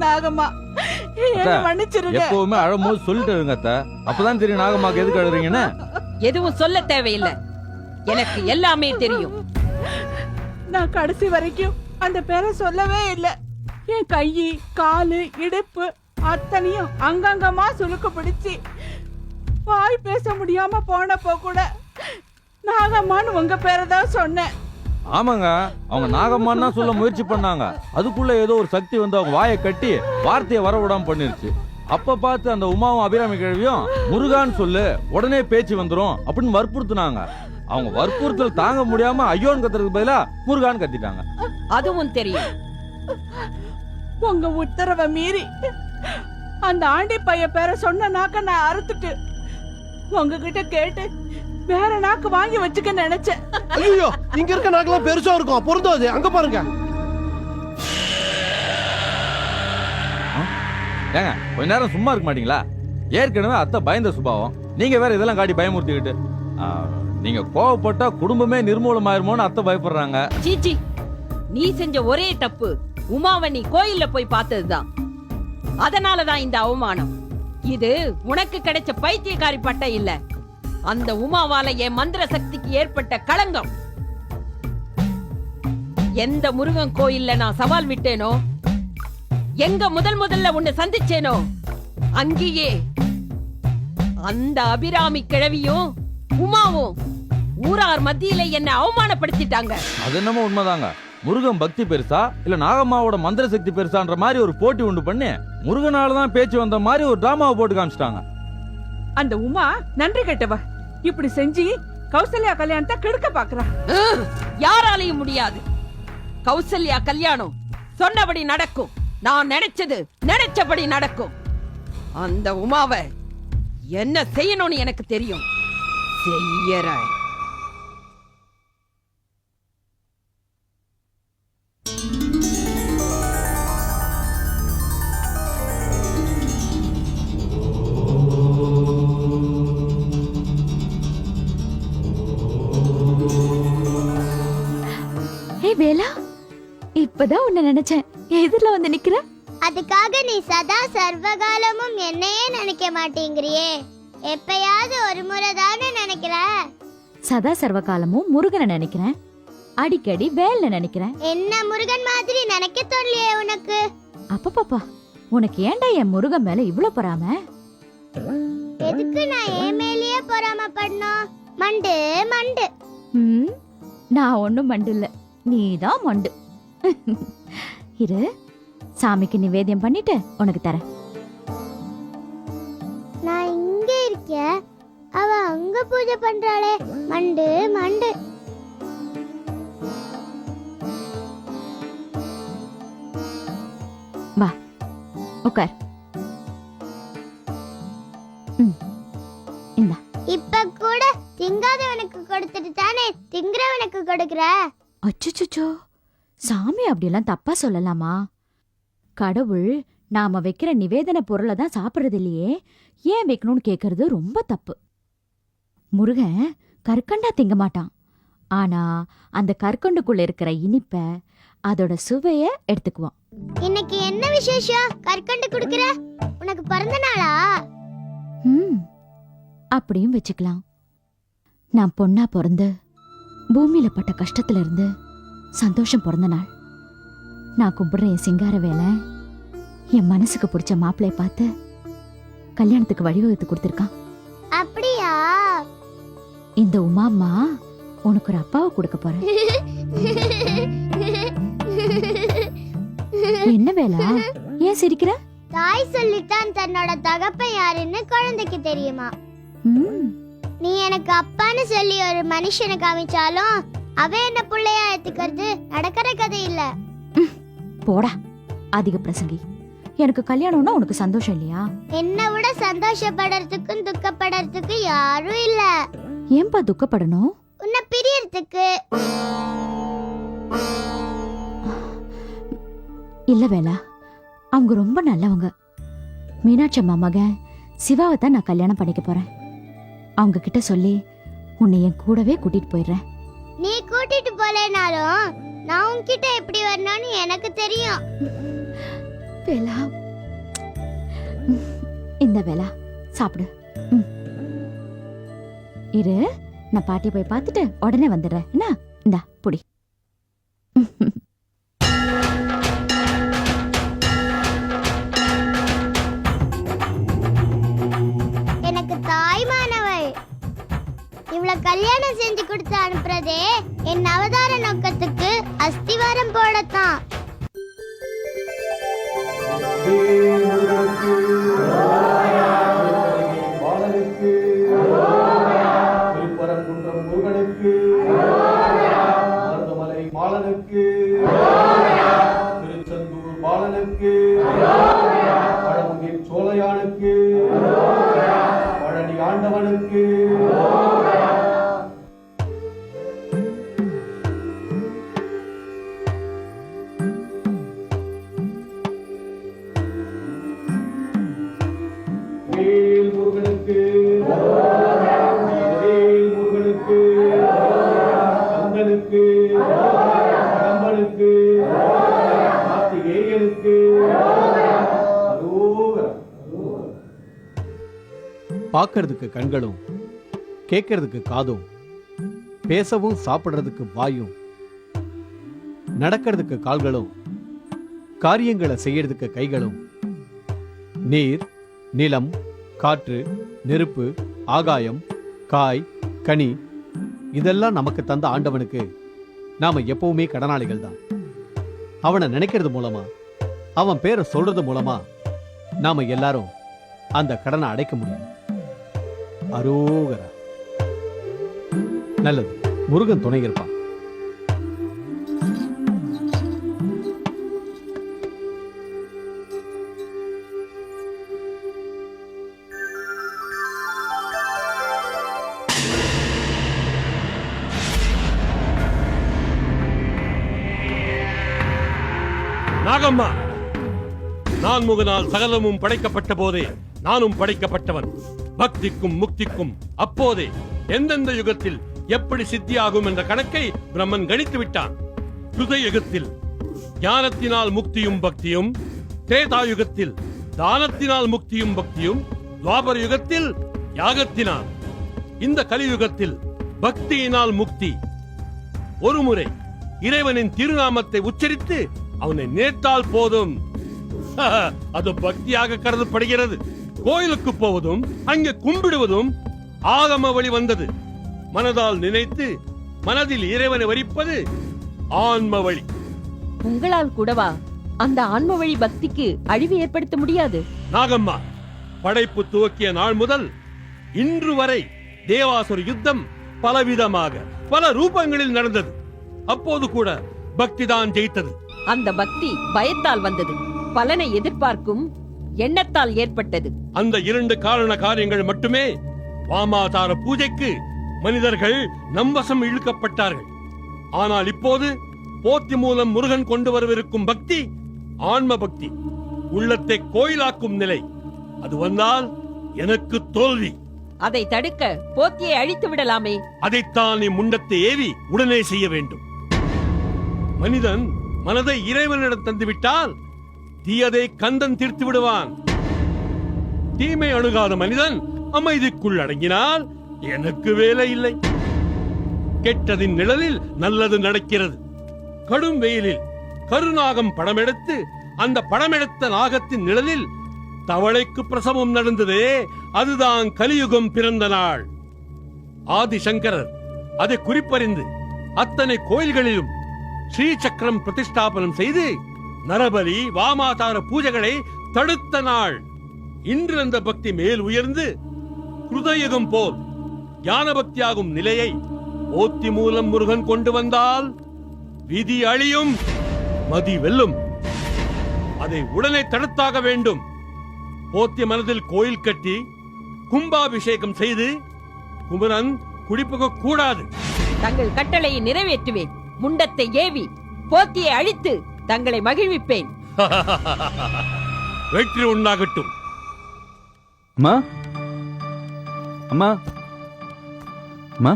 நாகம்மா மன்னிச்சிருங்க. எப்பவுமே அழும்போது சொல்லிட்டு இருங்க அத்தை. அப்பதான் தெரியும் நாகம்மாக்கு எதுக்கு அழுறீங்கன்னு. எதுவும் சொல்ல தேவையில்லை, எனக்கு எல்லாமே தெரியும். நான் கடைசி வரைக்கும் அந்த பேரை சொல்லவே இல்லை. என் கை காலு இடுப்பு அத்தனையும் அங்கங்கமா சுளுக்கு பிடிச்சி வாய் பேச முடியாம போனப்போ கூட நாகம்மான்னு உங்க பேரை தான் சொன்னேன். ஆமாங்க, அவங்க நாகம்மான்னு தான் சொல்ல முயற்சி பண்ணாங்க. அதுக்குள்ள ஏதோ ஒரு சக்தி வந்து அவங்க வாயை கட்டி வார்த்தையை வர விடாம பண்ணிருச்சு. அப்ப பார்த்து அந்த உமாவும் அபிராமி கிழவியும் முருகான்னு சொல்லு உடனே பேச்சு வந்துரும் அப்படின்னு வற்புறுத்துனாங்க. அவங்க வற்புறுத்தல் தாங்க முடியாம ஐயோன்னு கத்துறதுக்கு பதிலா முருகான்னு கத்திட்டாங்க. அதுவும் தெரியும். உங்க உத்தரவை மீறி அந்த ஆண்டி பைய பேரை சொன்ன நாக்க நான் அறுத்துட்டு உங்ககிட்ட கேட்டு வேற நாக்கு வாங்கி வச்சுக்க நினைச்சேன். ஐயோ, இங்க இருக்க நாக்கெல்லாம் பெருசா இருக்கும், பொருந்தாது. அங்க பாருங்க. ஏங்க கொஞ்ச நேரம் சும்மா இருக்க மாட்டீங்களா? ஏற்கனவே அத்தை பயந்த சுபாவம், நீங்க வேற இதெல்லாம் காட்டி பயமுறுத்திக்கிட்டு. நீங்க கோவப்பட்டா குடும்பமே நிர்மூலமாயிருமோன்னு அத்தை பயப்படுறாங்க. சீச்சி, நீ செஞ்ச ஒரே தப்பு உமாவை நீ கோயில்ல போய் பார்த்ததுதான். அதனாலதான் இந்த அவமானம். இது உனக்கு கிடைச்ச பைத்தியக்காரி பட்டம் இல்ல, அந்த உமாவால என் மந்திர சக்திக்கு ஏற்பட்ட களங்கம். எந்த முருகன் கோயில்ல நான் சவால் விட்டேனோ, எங்க முதல்ல உன்னை சந்திச்சேனோ, அங்கேயே அந்த அபிராமி கிழவியும் உமாவும் ஊரார் மத்தியில என்ன அவமானப்படுத்திட்டாங்க. அது என்னமோ உண்மைதாங்க. முருகன் பக்தி பெருசா இல்ல நாகம்மாவோட மந்திர சக்தி பெருசான்ற மாதிரி ஒரு போட்டி உண்டு பண்ணி முருகனாலதான் பேச்சு வந்த மாதிரி ஒரு டிராமாவை போட்டு காமிச்சிட்டாங்க. அந்த உமா நன்றி கெட்டவ. இப்படி செஞ்சு கௌசல்யா கல்யாணத்தை கெடுக்க பாக்குறா. யாராலையும் முடியாது. கௌசல்யா கல்யாணம் சொன்னபடி நடக்கும். நான் நினைச்சது நினைச்சபடி நடக்கும். அந்த உமாவை என்ன செய்யணும்னு எனக்கு தெரியும். செய்யறேன். வேலா, இப்பதான் உன்னை நினைச்சேன். எதிரில வந்து நிக்கிற. அதுக்காக நீ சதா சர்வகாலமும் என்னையே நினைக்க மாட்டேங்கிறியே. எப்பயாவது ஒரு முறை தானே நினைக்கிற. சதா சர்வகாலமும் முருகனை நினைக்கிறேன், அடிக்கடி வேலை நினைக்கிறேன். என்ன முருகன் மாதிரி நினைக்க தோணலையே உனக்கு? அப்ப பாப்பா, உனக்கு ஏன்டா என் முருகன் மேல இவ்ளோ பொறாம? எதுக்கு நான் என் மேலேயே பொறாமப்படணும்? மண்டு மண்டு. நான் ஒண்ணும் மண்டு இல்ல, நீதான் மண்டு. இரு, சாமிக்கு நிவேதியம் பண்ணிட்டு உனக்கு தரேன். நான் இங்க இருக்கேன், அவ அங்க பூஜை பண்றாளே. மண்டு மண்டு. வா உட்கார். இந்தா. இப்ப கூட திங்காதவனுக்கு கொடுத்துட்டு தானே திங்கிறவனுக்கு கொடுக்கற. அச்சுச்சுச்சோ, சாமி அப்படியெல்லாம் தப்பா சொல்லலாமா? கடவுள் நாம வைக்கிற நிவேதன பொருளை தான் சாப்பிடுறது இல்லையே, ஏன் வைக்கணும்னு கேக்குறது ரொம்ப தப்பு. முருகன் கற்கண்டா திங்க மாட்டான், ஆனா அந்த கற்கண்டுக்குள்ள இருக்கிற இனிப்ப, அதோட சுவைய எடுத்துக்குவான். இன்னைக்கு என்ன விசேஷம்? கற்கண்டு குடுக்கற? உனக்கு பிறந்த நாளா? அப்படியும் வச்சுக்கலாம். நான் பொண்ணா பிறந்து பூமியில பட்ட கஷ்டத்துல இருந்து சந்தோஷம் பிறந்த நாள். நான் கும்பிடுற என் சிங்கார வேலை என் மனசுக்கு பிடிச்ச மாப்பிள்ளைய பார்த்து கல்யாணத்துக்கு வழிவகுத்து கொடுத்திருக்கான். அப்படியா? இந்த உமாம்மா உனக்கு ஒரு அப்பாவை கொடுக்க போறேன். என்ன வேலா, ஏன் சிரிக்கிற? தாய் சொல்லித்தான் தன்னோட தகப்பன் யாருன்னு குழந்தைக்கு தெரியுமா? நீ எனக்கு அப்பான்னு சொல்லி ஒரு மனுஷனை காமிச்சாலும் அவன் என்ன புள்ளையா ஏத்துக்கிறது நடக்கிற கதை இல்ல. போடா, அதிக பிரசங்கி. எனக்கு கல்யாணம்னா உனக்கு சந்தோஷம் இல்லையா? என்ன விட சந்தோஷப்படுறதுக்கும் துக்கப்படுறதுக்கும் யாரும் இல்ல. ஏன்பா துக்கப்படணும்? உன்னை பிரியறதுக்கு. இல்ல வேலா, அவங்க ரொம்ப நல்லவங்க. மீனாட்சி அம்மா மகன் சிவாவை தான் நான் கல்யாணம் பண்ணிக்க போறேன். அவங்க கிட்ட சொல்லி உன்னை என் கூடவே கூட்டிட்டு போயிடுறேன். நீ கூட்டிட்டு போலேனாலும் நான் உன்கிட்ட எப்படி வரணும்னு எனக்கு தெரியும். வேலா, இந்த வேலா சாப்பிடு. இரு, நான் பாட்டியை போய் பார்த்துட்டு உடனே வந்துடுறேன். என்ன, இந்தா புடி. எனக்கு தாய்மானவள் இவ்வளவு கல்யாணம் செஞ்சு கொடுத்து அனுப்புறதே என் அவதார நோக்கத்துக்கு அஸ்திவாரம் போடத்தான். திருப்பரங்குன்றம் முருகனுக்கு, மருதமலை மாலனுக்கு, திருச்செந்தூர் பாலனுக்கு, பழமுதிர் சோலையானுக்கு, பழனி ஆண்டவனுக்கு. வேல் முருகனுக்கு, வேல் முருகனுக்கு, கந்தனுக்கு, கடம்பனுக்கு, கார்த்திகேயனுக்கு. பார்க்கறதுக்கு கண்களும், கேட்கறதுக்கு காதும், பேசவும் சாப்பிடுறதுக்கு வாயும், நடக்கிறதுக்கு கால்களும், காரியங்களை செய்யறதுக்கு கைகளும், நீர், நிலம், காற்று, நெருப்பு, ஆகாயம், காய், கனி, இதெல்லாம் நமக்கு தந்த ஆண்டவனுக்கு நாம எப்பவுமே கடனாளிகள் தான். அவனை நினைக்கிறது மூலமா, அவன் பேரை சொல்றது மூலமா நாம எல்லாரும் அந்த கடனை அடைக்க முடியும். அரோகரா. நல்லது, முருகன் துணை இருப்பான். நாகம்மா, நான் முகனால் சகலமும் படைக்கப்பட்ட போதே நானும் படைக்கப்பட்டவன். பக்திக்கும் முக்திக்கும் அப்போதே எந்தெந்த யுகத்தில் எப்படி சித்தியாகும் என்ற கணக்கை பிரம்மன் கணித்து விட்டான். கிருத யுகத்தில் ஞானத்தினால் முக்தியும் பக்தியும், திரேதா யுகத்தில் தானத்தினால் முக்தியும் பக்தியும், துவாபர யுகத்தில் யாகத்தினால், இந்த கலியுகத்தில் பக்தியினால் முக்தி. ஒருமுறை இறைவனின் திருநாமத்தை உச்சரித்து அவனை நேர்த்தால் போதும், அது பக்தியாக கருதப்படுகிறது. கோயிலுக்கு போவதும் அங்கே கும்பிடுவதும் ஆகம வழி வந்தது. மனதால் நினைத்து மனதில் இறைவனை வரிப்பது ஆன்ம வழி. உங்களால் கூடவா அந்த ஆன்ம வழி பக்திக்கு அழிவு ஏற்படுத்த முடியாது? நாகம்மா, படைப்பு துவக்கிய நாள் முதல் இன்று வரை தேவாசுர யுத்தம் பலவிதமாக பல ரூபங்களில் நடந்தது. அப்போது கூட பக்தி தான் ஜெயித்தது. அந்த பக்தி பயத்தால் வந்தது, பலனை எதிர்பார்க்கும் எண்ணத்தால் ஏற்பட்டது. அந்த இரண்டு காரண காரியங்கள் மட்டுமே வாமாதார பூஜைக்கு மனிதர்கள் நம்பசம் இழுக்கப்பட்டார்கள். ஆனால் இப்போது போத்தி மூலம் முருகன் கொண்டு வரவிருக்கும் பக்தி ஆன்ம பக்தி, உள்ளத்தை கோயிலாக்கும் நிலை. அது வந்தால் எனக்கு தோல்வி. அதை தடுக்க போத்தியை அழித்து விடலாமே. அதைத்தான் நீ முண்டத்தை ஏவி உடனே செய்ய வேண்டும். மனிதன் மனதை இறைவனிடம் தந்துவிட்டால் தீயதை கந்தன் தீர்த்து விடுவான். தீமை அணுகாத மனிதன் அமைதிக்குள் அடங்கினால் எனக்கு வேலை இல்லை. கெட்டதின் நிழலில் நல்லது நடக்கிறது. கடும் வெயிலில் கருநாகம் படமெடுத்து அந்த படமெடுத்த நாகத்தின் நிழலில் தவளைக்கு பிரசவம் நடந்ததே, அதுதான் கலியுகம் பிறந்த நாள். ஆதிசங்கரர் அதை குறிப்பறிந்து அத்தனை கோயில்களிலும் ஸ்ரீ சக்கரம் பிரதிஷ்டாபனம் செய்து நரபலி வாமாதார பூஜைகளை தடுத்த நாள். இன்று அந்த பக்தி மேல் உயர்ந்து கிருதயுகம் போல் ஞான பக்தியாகும் நிலையை போத்தி மூலம் முருகன் கொண்டு வந்தால் விதி அழியும், மதி வெல்லும். அதை உடனே தடுத்தாக வேண்டும். போத்தி மனதில் கோயில் கட்டி கும்பாபிஷேகம் செய்து குமரன் குடிப்புக கூடாது. தங்கள் கட்டளையை நிறைவேற்றுவேன். முண்டத்தை ஏவி போத்தியை அழித்து தங்களை மகிழ்விப்பேன். வெற்றி உண்டாகட்டும். அம்மா, அம்மா, அம்மா,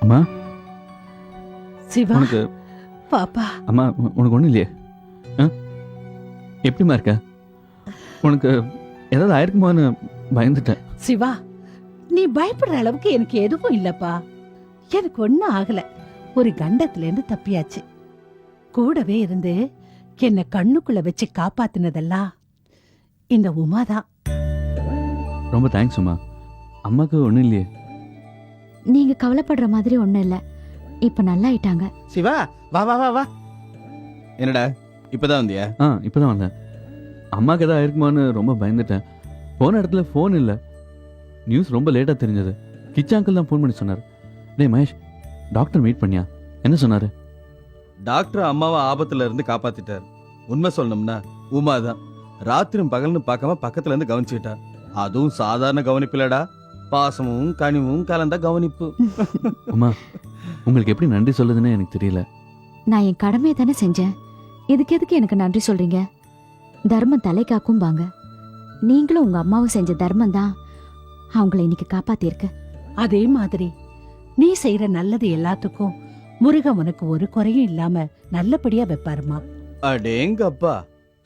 அம்மா, சிவா, உனக்கு பாப்பா, அம்மா, உனக்கு ஒண்ணும் இல்லையே? எப்படிம்மா இருக்க? உனக்கு ஏதாவது ஆயிருக்குமான்னு பயந்துட்டேன். சிவா, நீ பயப்படுற அளவுக்கு எனக்கு எதுவும் இல்லப்பா. எனக்கு ஒண்ணும் ஆகல. ஒரு கண்டத்துல இருந்து தப்பியாச்சு. கூடவே இருந்து என்ன கண்ணுக்குள்ள வச்சு காப்பாத்தினதெல்லாம் இந்த உமாதான். ரொம்ப தேங்க்ஸ் உமா. அம்மாக்கு ஒன்றும் இல்லையே? நீங்க கவலைப்படுற மாதிரி ஒண்ணும் இல்ல. இப்ப நல்லா ஆயிட்டாங்க. சிவா, வா வா வா வா. என்னடா இப்பதான் வந்தியா? இப்போதான் வந்தேன். அம்மாக்கு ஏதாவது ஆயிருக்குமான்னு ரொம்ப பயந்துட்டேன். போன இடத்துல ஃபோன் இல்லை. நியூஸ் ரொம்ப லேட்டாக தெரிஞ்சது. கிச்சா அங்கிள் தான் ஃபோன் பண்ணி சொன்னார். டேய் மகேஷ், டாக்டர் மீட் பண்ணியா? என்ன சொன்னார்? டாக்டர் அம்மாவை ஆபத்துல இருந்து காப்பாத்திட்டார். உண்மை சொல்லணும்னா உமா தான் ராத்திரும் பகல்னு பார்க்காம பக்கத்துல இருந்து கவனிச்சுட்டா. அதுவும் சாதாரண கவனிப்பில்லடா, பாசமும் கனிவும் கலந்த கவனிப்பு. உமா, உங்களுக்கு எப்படி நன்றி சொல்லுதுன்னு எனக்கு தெரியல. நான் என் கடமையை தானே செஞ்சேன். இதுக்கு எதுக்கு எனக்கு நன்றி சொல்றீங்க? தர்மம் தலை காக்கும் பாங்க. நீங்களும் உங்க அம்மாவும் செஞ்ச தர்மம் தான் அவங்கள இன்னைக்கு காப்பாத்திருக்கு. அதே மாதிரி நீ செய்யற நல்லது எல்லாத்துக்கும் முருகன் உனக்கு ஒரு குறையும் இல்லாம நல்லபடியா வைப்பாருமா. அடேங்கப்பா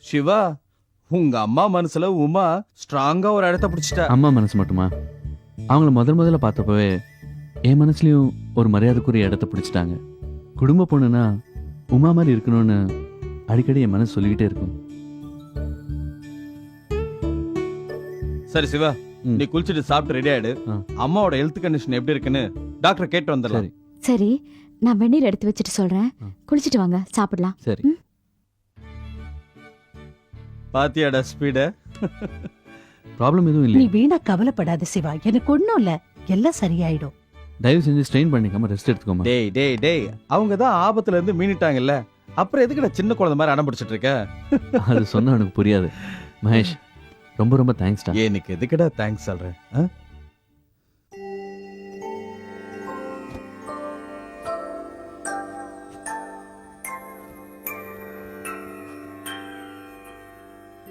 சிவா, உங்க அம்மா மனசுல உமா ஸ்ட்ராங்கா ஒரு இடத்த பிடிச்சிட்டா. அம்மா மனசு மட்டுமா? அவங்கள முதல்ல பார்த்தப்பவே என் மனசுலயும் ஒரு மரியாதைக்குரிய இடத்த பிடிச்சிட்டாங்க. குடும்ப பொண்ணுனா உமா மாதிரி இருக்கணும்னு அடிக்கடி என் மனசு சொல்லிக்கிட்டே இருக்கும். சரி சிவா, நீ குளிச்சுட்டு சாப்பிட்டு ரெடி ஆயிடு. ஆ. அம்மாவோட ஹெல்த் கண்டிஷன் எப்படி இருக்குன்னு டாக்டர் கேட்டு வந்துடலாம். சரி சரி, நான் வெந்நீர் எடுத்து வச்சுட்டு சொல்றேன். ஆ. குளிச்சிட்டு வாங்க, சாப்பிடலாம். சரி. பாத்தியாடா ஸ்பீட? ப்ராப்ளம் எதுவும் நீ இல்லை. வீணா கவலைப்படாத சிவா, எனக்கு ஒண்ணும் இல்ல, எல்லாம் சரியாயிடும். தயவு செஞ்சு ஸ்ட்ரெயின் பண்ணிக்காம ரெஸ்ட் எடுத்துக்கோமா. டேய் டேய் டேய், அவங்க தான் ஆபத்துல இருந்து மீனிட்டாங்கல்ல, அப்புறம் எதுக்குடா சின்ன குழந்தை மாதிரி அடம் பிடிச்சிட்டு இருக்க? அது சொன்னா எனக்கு புரியாது. மகேஷ், ரொம்ப ரொம்ப தேங்க்ஸ்டா. எனக்கு எதுக்குடா தேங்க்ஸ் சொல்றேன்? ஆ?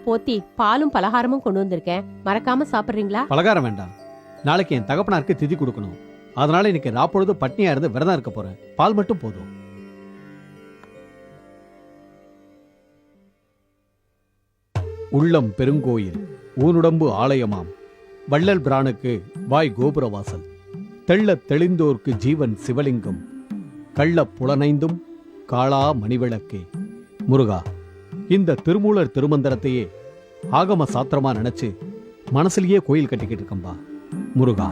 போத்தி, பாலும் பலகாரமும் கொண்டு வந்திருக்கேன், மறக்காம சாப்பிடுறீங்களா? பலகாரம் வேண்டாம். நாளைக்கு என் தகப்பனாருக்கு திதி கொடுக்கணும். அதனால இன்னைக்கு ராப்பொழுது பட்னியா இருந்து விரதம் இருக்க போறேன். பால் மட்டும் போதும். உள்ளம் பெருங்கோயில், ஊனுடம்பு ஆலயமாம். வள்ளல் பிரானுக்கு வாய் கோபுரவாசல். தெள்ளத் தெளிந்தோர்க்கு ஜீவன் சிவலிங்கம். கள்ளப் புலனைந்தும் காளா மணிவிளக்கே. முருகா, இந்த திருமூலர் திருமந்திரத்தையே ஆகம சாத்திரமா நினைச்சு மனசுலயே கோயில் கட்டிக்கிட்டு இருக்கம்பா. முருகா.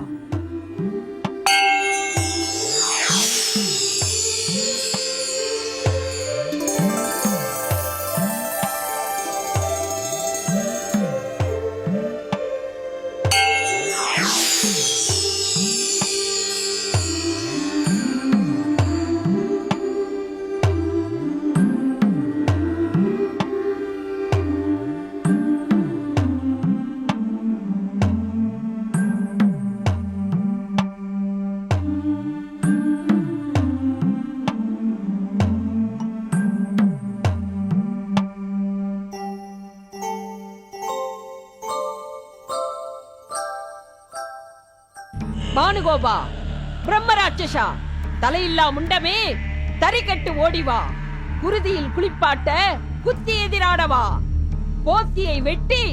பானுகோபா, பிரம்மராட்சசா, தலையில்லா முண்டமே, தறிகட்டு ஓடிவா. குருதியில் குளிப்பாட்ட குத்தி எதிராடவா. போத்தியை வெட்டி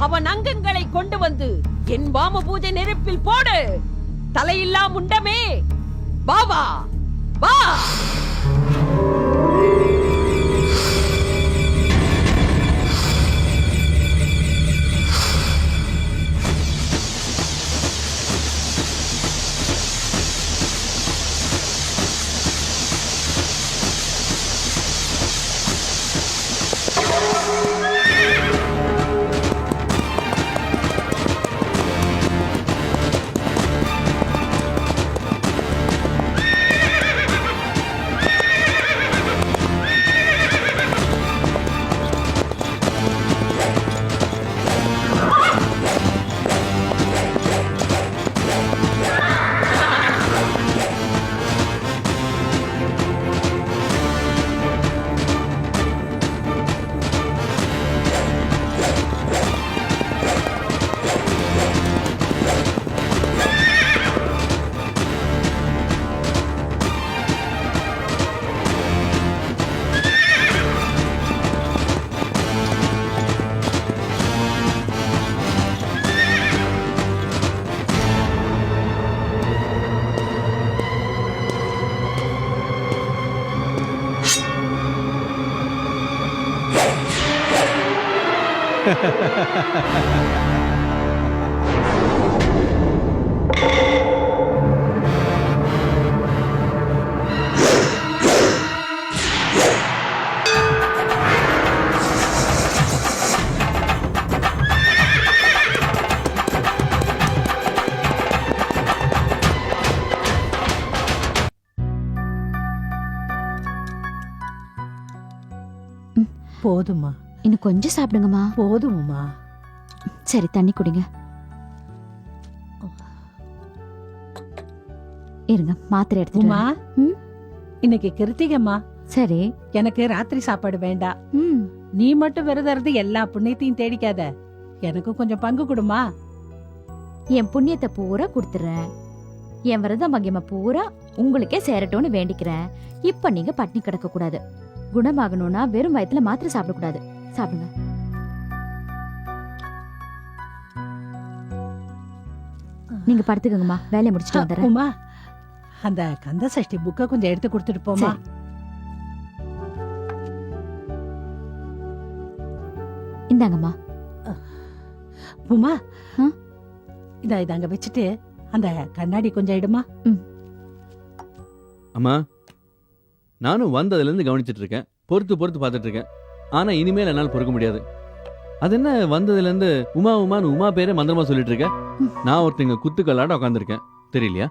அவன் அங்கங்களை கொண்டு வந்து என் வாம பூஜை நெருப்பில் போடு. தலையில்லா முண்டமே, வா வா. போதுமா, இன்னும் கொஞ்சம் சாப்பிடுங்கம்மா. போதுமா. சரி, தண்ணி குடிங்க. இருங்க, மாத்திரை எடுத்துட்டு உமா, வரேன். ம், இன்னைக்கு கிருத்திகம்மா, சரி. எனக்கு ராத்திரி சாப்பாடு வேண்டாம். ம், நீ மட்டும் விரதம் இருந்து எல்லா புண்ணியத்தையும் தேடிக்காத. எனக்கும் கொஞ்சம் பங்கு கொடுமா. என் புண்ணியத்தை பூரா கொடுத்துறேன். என் விரத மகிமை பூரா உங்களுக்கே சேரட்டும்னு வேண்டிக்கிறேன். இப்ப நீங்க பட்னி கிடக்க கூடாது. குணமாகணும்னா வெறும் வயித்துல மாத்திரை சாப்பிடக்கூடாது. சாப்பிடுங்க. நீங்க படுத்துக்கங்கம்மா, வேலையை முடிச்சுட்டு வந்துடுறேன். உமா, அந்த கந்த சஷ்டி புக்கை கொஞ்சம் எடுத்து கொடுத்துட்டு போமா. சரி. இந்தாங்கம்மா. உமா, ஆ? இத அங்க வச்சுட்டு அந்த கண்ணாடி கொஞ்சம் எடுமா. அம்மா, நானும் வந்ததுலேருந்து கவனிச்சிட்டு இருக்கேன், பொறுத்து பார்த்துட்டு இருக்கேன். ஆனா இனிமேல் என்னால் பொறுக்க முடியாது. அது என்ன, வந்ததுலேருந்து உமா உமான்னு உமா பேரே மந்திரமா சொல்லிட்டு இருக்க. நான் ஒருத்தங்க குத்துக்கல்லாட உட்காந்துருக்கேன், தெரியலையா?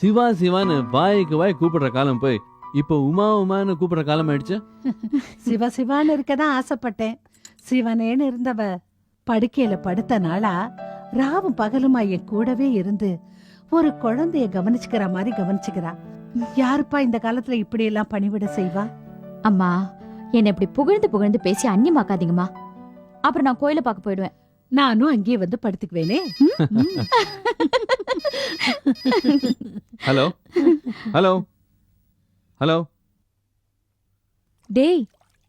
சிவா சிவான்னு வாய்க்கு வாய் கூப்பிடுற காலம் போய் இப்போ உமா உமான்னு கூப்பிடுற காலம் ஆயிடுச்சு. சிவ சிவான்னு இருக்கதான் ஆசைப்பட்டேன். சிவனேன்னு இருந்தவ படுக்கையில படுத்த நாளா ராவும் பகலுமா என் கூடவே இருந்து ஒரு குழந்தைய கவனிச்சுக்கிற மாதிரி கவனிச்சுக்கிறா. யாருப்பா இந்த காலத்துல இப்படி எல்லாம் பணிவிட செய்வா? அம்மா, என்னை இப்படி புகழ்ந்து பேசி அந்நியமாக்காதீங்கம்மா. அப்புறம் நான் கோயிலை பார்க்க போயிடுவேன். நானும் அங்கேயே வந்து படுத்துக்குவேனே. Hello hello hello. டேய்,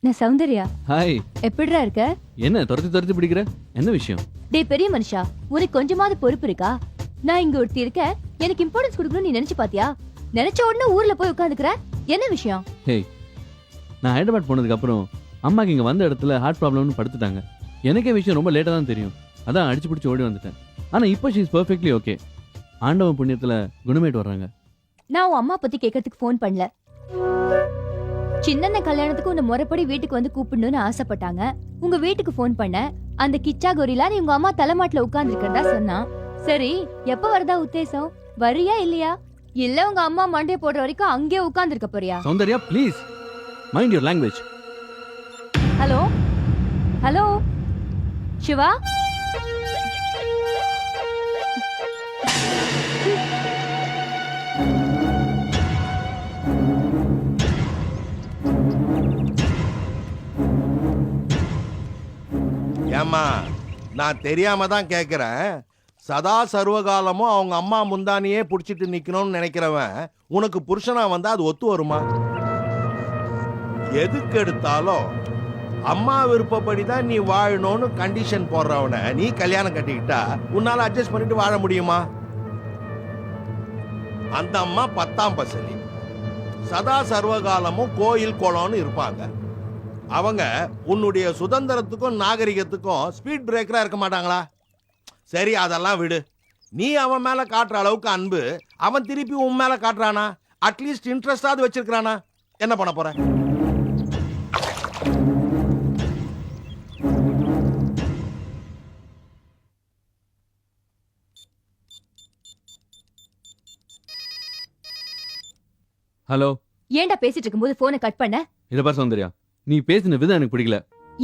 நான் சௌந்தர்யா. ஹாய். எப்படிடா இருக்க? என்ன துரத்தி பிடிக்கிற? என்ன விஷயம்? டேய் பெரிய மனுஷா, உனக்கு கொஞ்சமாவது பொறுப்பு இருக்கா? நான் இங்க ஒருத்தி இருக்க, எனக்கு இம்பார்ட்டன்ஸ் கொடுக்கணும்னு நீ நினைச்சு பாத்தியா? நினைச்ச உடனே ஊர்ல போய் உட்காந்துக்கிற. என்ன விஷயம்? ஹேய், நான் ஹைதராபாத் போனதுக்கு அப்புறம் அம்மாக்கு இங்க வந்த இடத்துல ஹார்ட் ப்ராப்ளம்னு படுத்துட்டாங்க. எனக்கே விஷயம் ரொம்ப லேட்டா தான் தெரியும். அதான் அடிச்சு பிடிச்சி ஓடி வந்துட்டேன். ஆனா இப்போ ஷீ இஸ் பெர்ஃபெக்ட்லி ஓகே. ஆண்டவன் புண்ணியத்துல குணமேட்டு வர்றாங்க. நான் உன் அம்மா பத்தி கேட்கறதுக்கு ஃபோன் பண்ணல. சின்ன கல்யாணத்துக்கு உன்னை முறைப்படி வீட்டுக்கு வந்து கூப்பிடணும்னு ஆசைப்பட்டாங்க. உங்க வீட்டுக்கு ஃபோன் பண்ண, அந்த கிச்சா கொரிலா நீ உங்க அம்மா தலைமாட்டுல உட்கார்ந்துருக்கிறதா சொன்னான். சரி, எப்ப வரதா உத்தேசம்? வரியா இல்லையா? இல்ல உங்க அம்மா மண்டே போடுற வரைக்கும் அங்கே உட்கார்ந்துருக்க போறியா? Soundarya, please mind your language. Hello hello Siva. ஏம்மா, நான் தெரியாம தான் கேட்கிறேன். சதா சர்வகாலமும் அவங்க அம்மா முந்தானியே புடிச்சிட்டு நிக்கணும்னு நினைக்கிறவன் உனக்கு புருஷனா வந்தா அது ஒத்து வருமா? எதுக்கு எடுத்தாலும் அம்மா விருப்பப்படி தான் நீ வாழணும்னு கண்டிஷன் போடுறவன நீ கல்யாணம் கட்டிக்கிட்டா உன்னால அட்ஜஸ்ட் பண்ணிட்டு வாழ முடியுமா? அந்த அம்மா 10ஆம் பசலி, சதா சர்வகாலமும் கோயில் குளம்னு இருப்பாங்க. அவங்க உன்னுடைய சுதந்திரத்துக்கும் நாகரிகத்துக்கும் ஸ்பீட் பிரேக்கரா இருக்க மாட்டாங்களா? சரி, அதெல்லாம் விடு. நீ அவன் மேல காட்டுற அளவுக்கு அன்பு அவன் திருப்பி உன் மேல காட்டுறானா? அட்லீஸ்ட் இன்ட்ரெஸ்டாவது வச்சிருக்கானா? என்ன பண்ண போற? ஹலோ. ஏன்டா பேசிட்டு இருக்கும்போது போனை கட் பண்ண? இத பாரு சௌந்தர்யா, நீ பேசின விதம் எனக்கு பிடிக்கல.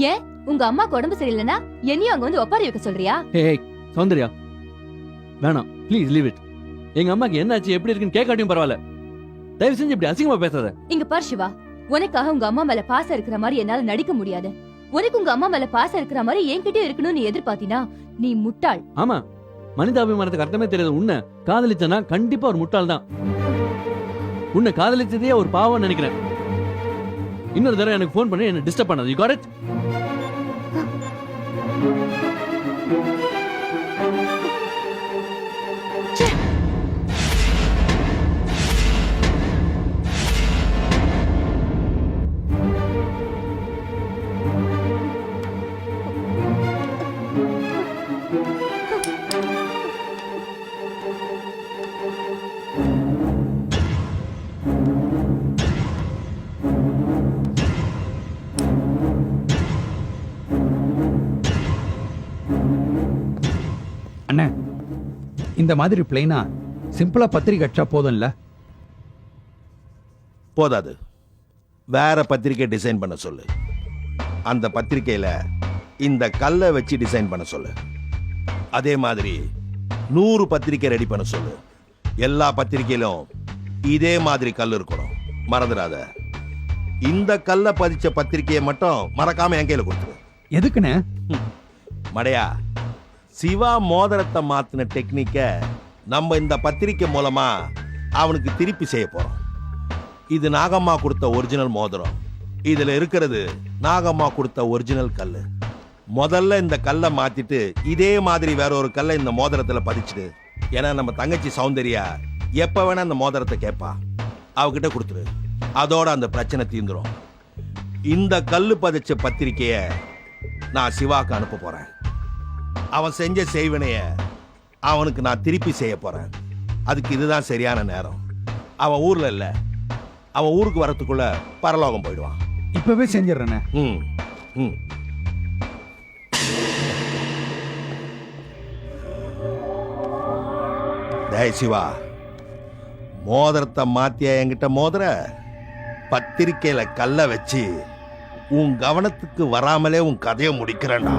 ஏன், உங்க அம்மாக்கு உடம்பு சரியில்லைன்னா என்னையும் அங்க வந்து ஒப்பாரி வைக்க சொல்றியா? ஹே சௌந்தர்யா, வேணாம், ப்ளீஸ் லீவ் இட். எங்க அம்மாக்கு என்னாச்சு, எப்படி இருக்குன்னு கேட்காட்டியும் பரவாயில்ல. தயவு செஞ்சு இப்படி அசிங்கமா பேசாத. இங்க பார் சிவா, உனக்காக உங்க அம்மா மேல பாசம் இருக்கிற மாதிரி என்னால நடிக்க முடியாது. உனக்கு உங்க அம்மா மேல பாசம் இருக்கிற மாதிரி என்கிட்ட இருக்கணும்னு எதிர்பார்த்தினா நீ முட்டாள். ஆமா, மனிதாபிமானத்துக்கு அர்த்தமே தெரியாது. உன்னை காதலிச்சனா கண்டிப்பா ஒரு முட்டாள் தான். உன்னை காதலிச்சதே ஒரு பாவம் நினைக்கிறேன். இன்னொரு தடவை எனக்கு ஃபோன் பண்ணி என்ன டிஸ்டர்ப் பண்ணாது. You got it? அண்ணே இந்த மாதிரி பிளைனா சிம்பிளா பத்திரிக்கை அடிச்சா போதும்ல? போதாது, வேற பத்திரிக்கை டிசைன் பண்ண சொல்லு. அந்த பத்திரிக்கையில இந்த கல்லை வச்சு டிசைன் பண்ண சொல்லு. அதே மாதிரி 100 பத்திரிக்கை ரெடி பண்ண சொல்லு. எல்லா பத்திரிக்கையிலும் இதே மாதிரி கல் இருக்கணும், மறந்துடாத. இந்த கல்லை பதிச்ச பத்திரிக்கையை மட்டும் மறக்காம என் கையில கொடுத்துரு. எதுக்குண்ணே? மடையா, சிவா மோதிரத்தை மாத்தின டெக்னிக்க நம்ம இந்த பத்திரிக்கை மூலமா அவனுக்கு திருப்பி செய்ய போறோம். இது நாகம்மா கொடுத்த ஒரிஜினல் மோதிரம். இதுல இருக்கிறது நாகம்மா கொடுத்த ஒரிஜினல் கல்லு. முதல்ல இந்த கல்லை மாத்திட்டு இதே மாதிரி வேற ஒரு கல்லை இந்த மோதிரத்துல பதிச்சுடு. ஏன்னா நம்ம தங்கச்சி சௌந்தர்யா எப்ப வேணா இந்த மோதிரத்தை கேட்பா. அவகிட்ட கொடுத்துரு, அதோட அந்த பிரச்சனை தீந்துரும். இந்த கல்லு பதிச்ச பத்திரிக்கைய நான் சிவாக்கு அனுப்ப போறேன். அவன் செஞ்ச செய்வினைய அவனுக்கு நான் திருப்பி செய்ய போறேன். அதுக்கு இதுதான் சரியான நேரம். அவன் ஊர்ல இல்ல, அவன் ஊருக்கு வரத்துக்குள்ள பரலோகம் போயிடுவான். இப்பவே செஞ்சிடறேண்ணே. ம் ம் டேய் சிவா, மோதிரத்தை மாத்தியா என்கிட்ட மோதிர? பத்திரிக்கையில கல்ல வச்சு உன் கவனத்துக்கு வராமலே உன் கதையை முடிக்கிறேன்டா.